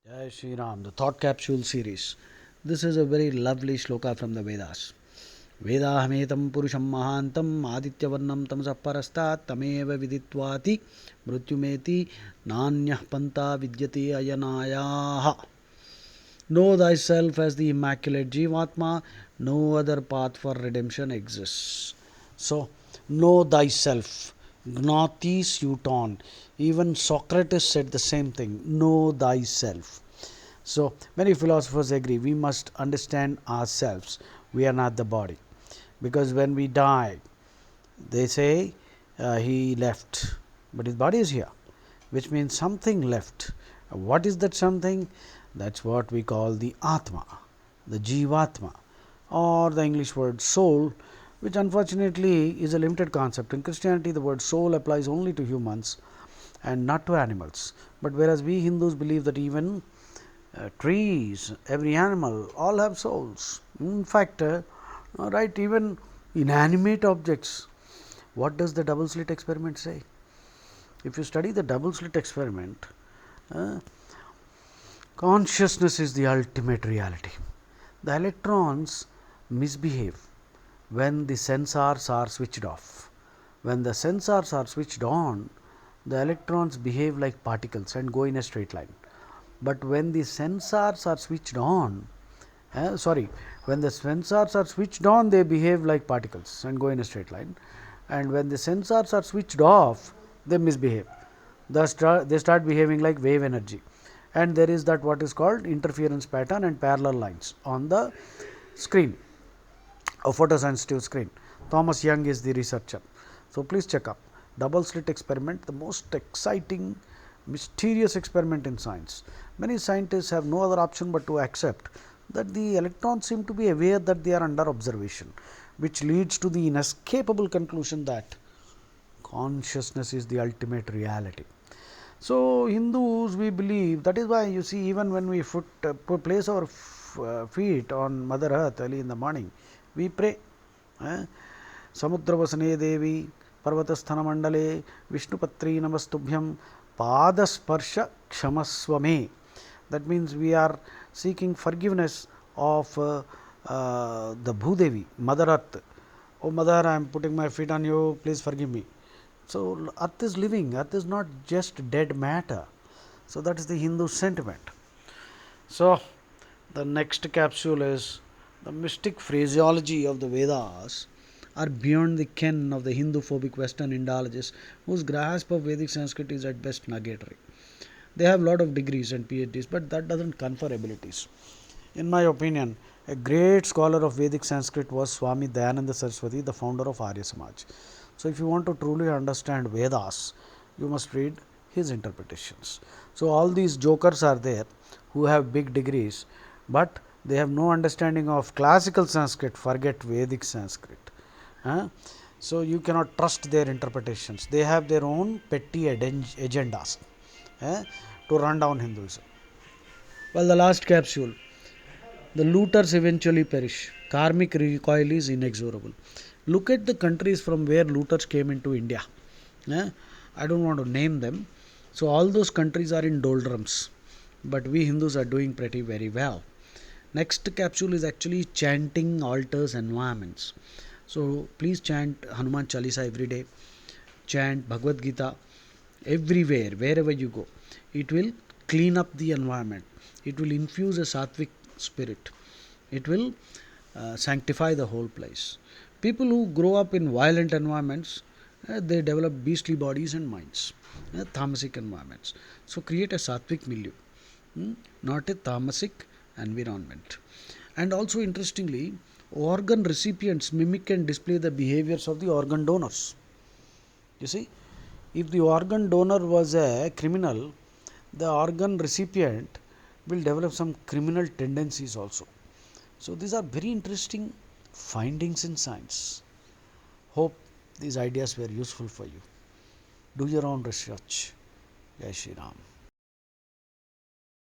Jai Shri Ram, the Thought Capsule series. This is a very lovely shloka from the Vedas. Vedahametam purusham mahantam adityavarnam tamasa parastat tameva viditvati mrutyumeti nanyah panta vidyate ayanayaha. Know thyself as the immaculate Jivatma, no other path for redemption exists. So, know thyself. Gnatis Uton. Even Socrates said the same thing. Know thyself. So, many philosophers agree we must understand ourselves. We are not the body. Because when we die, they say he left, but his body is here, which means something left. What is that something? That's what we call the Atma, the Jivatma, or the English word soul, which unfortunately is a limited concept. In Christianity, the word soul applies only to humans and not to animals. But whereas we Hindus believe that even trees, every animal, all have souls. In fact, right, even inanimate objects. What does the double slit experiment say? If you study the double slit experiment, consciousness is the ultimate reality. The electrons misbehave when the sensors are switched off. When the sensors are switched on, the electrons behave like particles and go in a straight line. But when the sensors are switched on, when the sensors are switched on, they behave like particles and go in a straight line. And when the sensors are switched off, they misbehave. They start behaving like wave energy. And there is that what is called interference pattern and parallel lines on the screen, a photosensitive screen. Thomas Young is the researcher. So, please check up. Double slit experiment, the most exciting, mysterious experiment in science. Many scientists have no other option but to accept that the electrons seem to be aware that they are under observation, which leads to the inescapable conclusion that consciousness is the ultimate reality. So, Hindus, we believe, that is why you see, even when we place our feet on Mother Earth early in the morning, we pray. Samudravasane Devi, Parvatasthana Mandale, Vishnupatri Namastubhyam, Padasparsha Kshamaswame. That means we are seeking forgiveness of the Bhudevi, Mother Earth. Oh Mother, I am putting my feet on you, please forgive me. So, earth is living, earth is not just dead matter. So, that is the Hindu sentiment. So, the next capsule is the mystic phraseology of the Vedas are beyond the ken of the Hindu phobic Western Indologists whose grasp of Vedic Sanskrit is at best nugatory. They have a lot of degrees and PhDs, but that doesn't confer abilities. In my opinion, a great scholar of Vedic Sanskrit was Swami Dayananda Saraswati, the founder of Arya Samaj. So, if you want to truly understand Vedas, you must read his interpretations. So, all these jokers are there who have big degrees, but they have no understanding of classical Sanskrit, forget Vedic Sanskrit. So, you cannot trust their interpretations. They have their own petty agendas to run down Hinduism. Well, the last capsule. The looters eventually perish. Karmic recoil is inexorable. Look at the countries from where looters came into India. I don't want to name them. So, all those countries are in doldrums. But we Hindus are doing pretty very well. Next capsule is actually chanting altars environments. So, please chant Hanuman Chalisa every day. Chant Bhagavad Gita everywhere, wherever you go. It will clean up the environment. It will infuse a sattvic spirit. It will sanctify the whole place. People who grow up in violent environments, they develop beastly bodies and minds, tamasic environments. So, create a sattvic milieu, not a tamasic environment. And also, interestingly, organ recipients mimic and display the behaviors of the organ donors. You see, if the organ donor was a criminal, the organ recipient will develop some criminal tendencies also. So, these are very interesting findings in science. Hope these ideas were useful for you. Do your own research. Jai Shri Ram.